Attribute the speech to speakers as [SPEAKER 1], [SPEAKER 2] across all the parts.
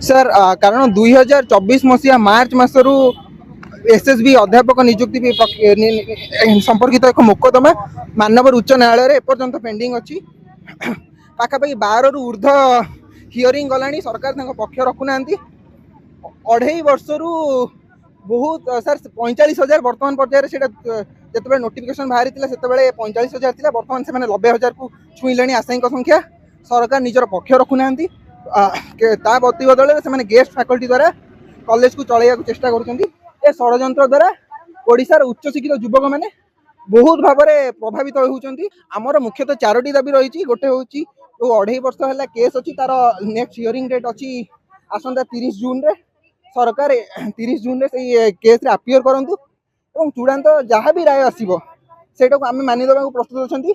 [SPEAKER 1] Sir कारण 2024 मसीहा मार्च Mashru SSB अध्यापक नियुक्ति संपर्कित एक मोकदमा मानव उच्च न्यायालय एपर्यंत पेंडिंग अच्छी पाखापाखि 12 रु ऊर्ध हियरिंग गला सरकार पक्ष रखुना 2.5 वर्ष रु बहुत सर 45,000 बर्तमान पर्यायर जो नोटिफिकेशन बाहरी से 45,000 थी बर्तमान से 90,000 को छुईले आशायी संख्या सरकार निजर पक्ष रखुना बदल से गेस्ट फैकल्टी द्वारा कॉलेज को चलैया चेष्टा कर षड्यंत्र द्वारा ओडिशार उच्च शिक्षित युवक मैंने बहुत भाव में प्रभावित होती आमर मुख्यतः 4टी दाबी रही गोटे हूँ जो 2.5 वर्ष है केस अच्छी तार नेक्स्ट हियरिंग डेट अच्छी आसंता 30 जून रे सरकार 30 जून रे से केस रे अपियर करंतु और चूड़ांत जहाँ भी राय आसो से आम मानिदेवा प्रस्तुत अच्छा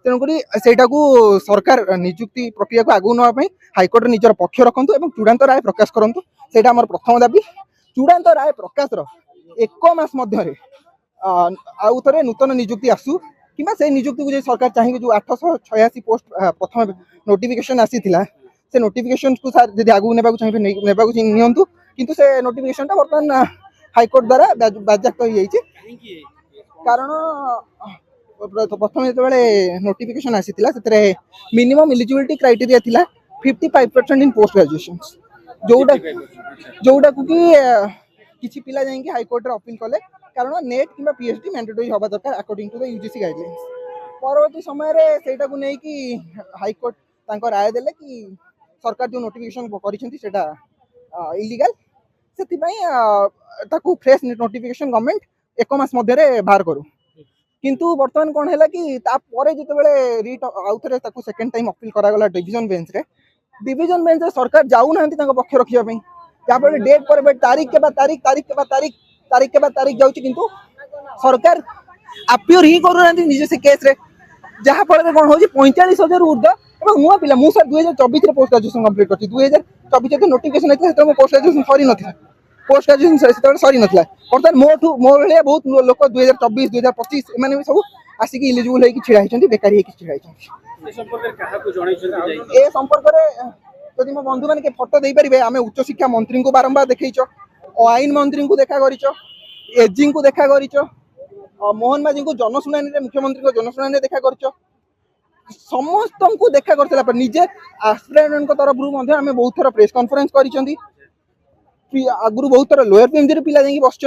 [SPEAKER 1] तेणुक सरकार नियुक्ति प्रक्रिया को आगू नापी हाइकोर्ट निजर पक्ष रखु और चूड़ांत राय प्रकाश करूँ से प्रथम दाबी चूड़ांत राय प्रकाशर 1 मास आउ थे नूतन नियुक्ति आसू कि से नियुक्ति को सरकार चाहिए जो 886 पोस्ट प्रथम नोटिफिकेशन आसी से नोटिफिकेशन को सर जब आगू ने नियंतु किंतु से नोटिफिकेशन बर्तमान हाइकोर्ट द्वारा बाज्याप्त हो जाए कारण प्रथम जो नोटिफिकेशन आसी मिनिमम एलिजिबिलिटी क्राइटेरिया थिला 55% इन पोस्ट ग्रेजुएशन जोटा कि किसी पिला जाइए हाइकोर्ट अपील कले कारण नेट कि पीएचडी मैंडेटरी हवा दरकार according to the UGC guidelines परवर्ती समय से हाइकोर्ट राय देले कि सरकार जो नोटिफिकेशन कर इलीगल से फ्रेश नोटिफिकेशन गवर्नमेंट 1 मास मध्य बाहर करू किंतु बर्तमान कौन है कि जो रिट आउ थे सेकेंड टाइम अपील करागला डिविजन बेंच रे सरकार जाऊना पक्ष रखापी जहाँफल डेट पर तारीख के बाद तारीख तारीख के बाद तारीख तारीख के बाद तारीख जाऊँगी किंतु सरकार अपियर ही करूना निजे से केस रे जहाँफल कौन हो 45,000 ऊर्ध और नुआ पिला मुझे सर 2024 पोस्ट ग्रेजुएशन कंप्लीट कर 2024 जो नोटिफिकेशन होता है पोस्ट ग्रेजुएशन सरी ना पोस्ट ग्रेजुएशन सरी ना बर्तमान मो भाया बहुत लोक 2024 2025 एम सब आसिक इलिजिबल होगी छिड़ा होती बेकारी छिड़ा ए संपर्क जदि मो बंधु मैंने फटो दे पारे आम उच्च शिक्षा मंत्री को बारंबार देखच आईन मंत्री को देखा एजी को देखा मोहन माझी को जनशुणानी मुख्यमंत्री जनशुणानी देखा कर समस्त को देखा कर निजे एस्पिरेंट तरफ आम बहुत थर प्रेस कॉन्फ्रेंस कर आगुरी बहुत थर लोअर पीएमजी पिला जाइए बस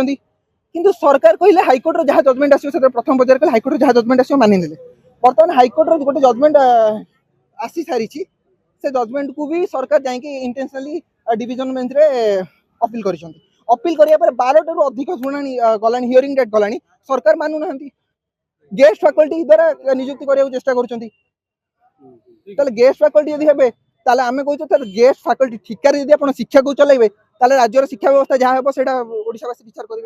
[SPEAKER 1] किंतु सरकार कहले हाइकोर्ट जहाँ जजमेंट आसो प्रथम पचार कले हाइकोर्ट जहाँ जजमेंट आसो मानि बर्तमान हाइकोर्ट गोटे जजमेंट आसी सारी से जजमेंट को भी सरकार जाइए इंटेंशनली डिविजन बेंच रे अपील कर अपील करापर 12 रु अधिक शुणाणी गलानी हियरिंग डेट गलानी सरकार मानुना गेस्ट फैकल्टी द्वारा नियुक्ति करने चेष्टा कर गेस्ट फैकल्टी यदि हे आम कह गेस्ट फैकल्टी ठिकार यदि आप शिक्षा को चलेबे राज्यर शिक्षा व्यवस्था जहाँ हे ओडिशावासी विचार करेंगे।